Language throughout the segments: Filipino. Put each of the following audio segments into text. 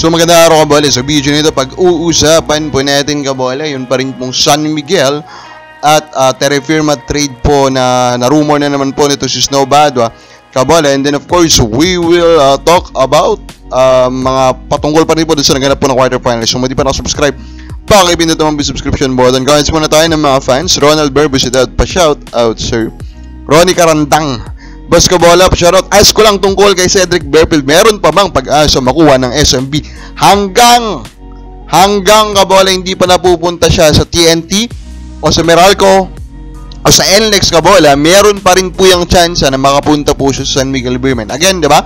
So magandang araw kabola. Sa video nito pag-uusapan po natin kabola, yun pa rin pong San Miguel at Terra Firma trade po na rumor na naman po nito si Snow Badwa kabola. And then of course we will talk about mga patungkol pa rin po doon sa naganap po ng quarterfinals. So hindi pa nakasubscribe, pakipindot naman po subscription button. Comments muna tayo ng mga fans. Ronald Berbusidad, pa-shout out sir. Ronnie Karandang, Boss Kabola, pa-shoutout. Ask ko lang tungkol kay Cedric Berfield. Meron pa bang pag-asa makuha ng SMB? Hanggang Kabola hindi pa napupunta siya sa TNT o sa Meralco o sa NLEX Kabola, meron pa rin po yung chance na makapunta po siya sa San Miguel Beermen. Again, di ba?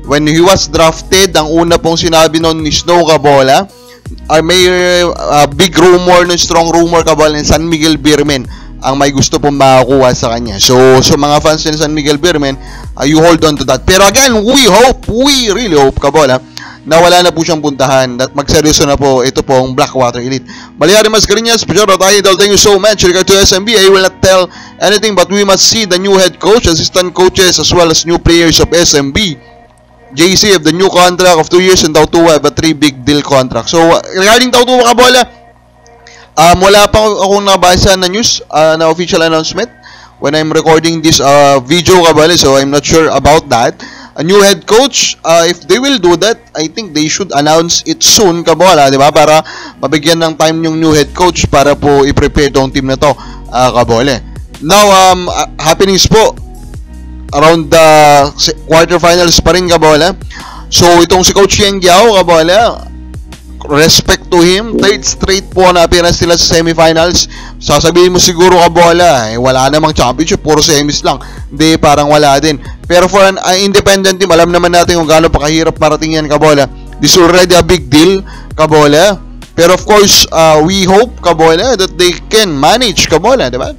When he was drafted, ang una pong sinabi noon ni Snow Kabola, may big rumor, strong rumor Kabola ng San Miguel Beermen ang may gusto pong makakuha sa kanya. So mga fans ng San Miguel Beermen, you hold on to that. Pero again, we really hope Kabola na wala na po siyang puntahan at magseryoso na po ito pong Blackwater Elite. Baliari Mascareñas, Pajaro, Idol, thank you so much. Regard to SMB, I will not tell anything but we must see the new head coach, assistant coaches, as well as new players of SMB. JC have the new contract of 2 years and Tautua have a 3 big deal contract. So regarding Tautua Kabola, wala pa akong nabasa na news na official announcement when I'm recording this video Kabola, so I'm not sure about that. A new head coach, if they will do that, I think they should announce it soon Kabola, di ba? Para mabigyan ng time yung new head coach para po i-prepare tong team na to Kabola. Now, happenings po around the quarterfinals pa rin Kabola. So itong si Coach Yang Giao Kabola, respect to him, third straight po na appearance nila sa semifinals. Sasabihin mo siguro Kabola, wala namang championship, puro semis lang. Hindi, parang wala din. Pero for an independent team, alam naman natin kung gaano pa kahirap parating yan Kabola. This is already a big deal Kabola. Pero of course, we hope Kabola that they can manage Kabola, di ba?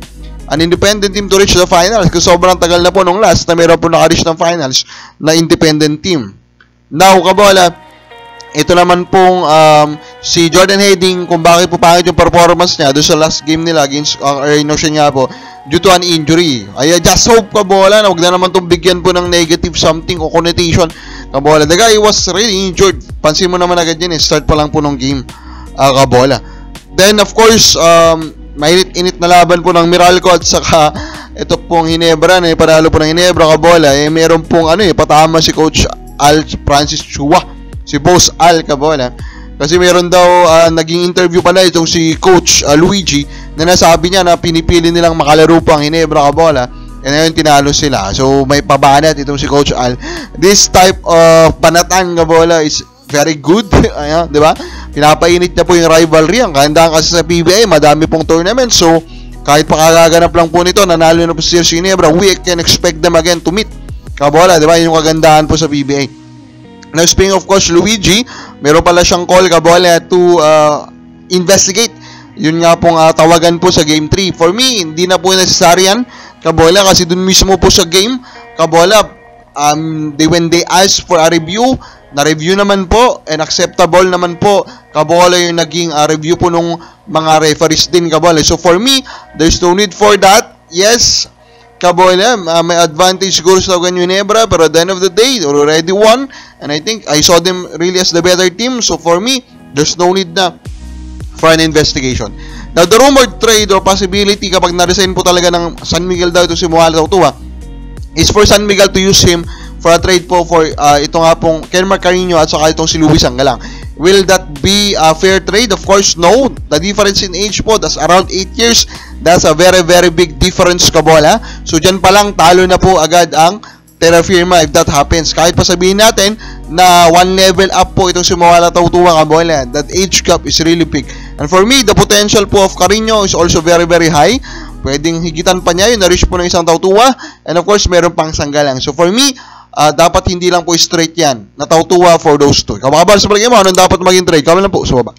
An independent team to reach the finals. Kasi sobrang tagal na po nung last na meron po naka-reach ng finals na independent team. Now Kabola, ito naman pong si Jordan Heading, kung bakit po pangit yung performance niya doon sa last game nila against Reynosa nga po due to an injury. I just hope Kabola na huwag na naman itong bigyan po ng negative something o connotation Kabola. The guy was really injured. Pansin mo naman agad yun, start pa lang po ng game Kabola. Then of course, mainit-init na laban po ng Meralco at saka ito pong Ginebra na panalo po ng Ginebra Kabola. Meron pong patama si Coach Al Francis Chua, si Boss Al Kabola. Kasi meron daw naging interview pala itong si Coach Luigi na nasabi niya na pinipili nilang makalaro pa ang Ginebra Kabola. And ngayon tinalo sila. So may pabanat itong si Coach Al. This type of panatan Kabola is very good. Ayan, di ba? Pinapainit na po yung rivalry. Ang kahandaan kasi sa PBA, madami pong tournament. So kahit pakagaganap lang po nito, nanalo na po si Ginebra, we can expect them again to meet Kabola, di ba? Yung kagandahan po sa PBA. Now, speaking of course, Luigi, meron pala siyang call Kabola to investigate. Yun nga pong tawagan po sa Game 3. For me, hindi na po necessary yan Kabola, kasi dun mismo po sa game Kabola, when they asked for a review, na-review naman po and acceptable naman po Kabola yung naging review po nung mga referees din Kabola. So for me, there's no need for that. Yes, Kabola, may advantage siguro sa Ginebra, pero at the end of the day, they already won. And I think I saw them really as the better team. So for me, there's no need na for an investigation. Now, the rumored trade or possibility kapag na-resign po talaga ng San Miguel daw ito si Moala Tautua is for San Miguel to use him for a trade po for ito nga pong Kenmar Carino at saka itong si Luis Angalang. Will that be a fair trade? Of course, no. The difference in age po, that's around 8 years. That's a very, very big difference Kabola. So, dyan pa lang, talo na po agad ang Terra Firma if that happens. Kahit pa sabihin natin na 1 level up po itong si Moala Tautua Kabola. That age gap is really big. And for me, the potential po of Carino is also very, very high. Pwedeng higitan pa niya yung na-reach po ng isang Tautua. And of course, meron pang Sanggalang. So, for me, dapat hindi lang po straight yan na Tautua for those two. Kababal sa palagay mo, anong dapat maging trade? Kami lang po sa baba.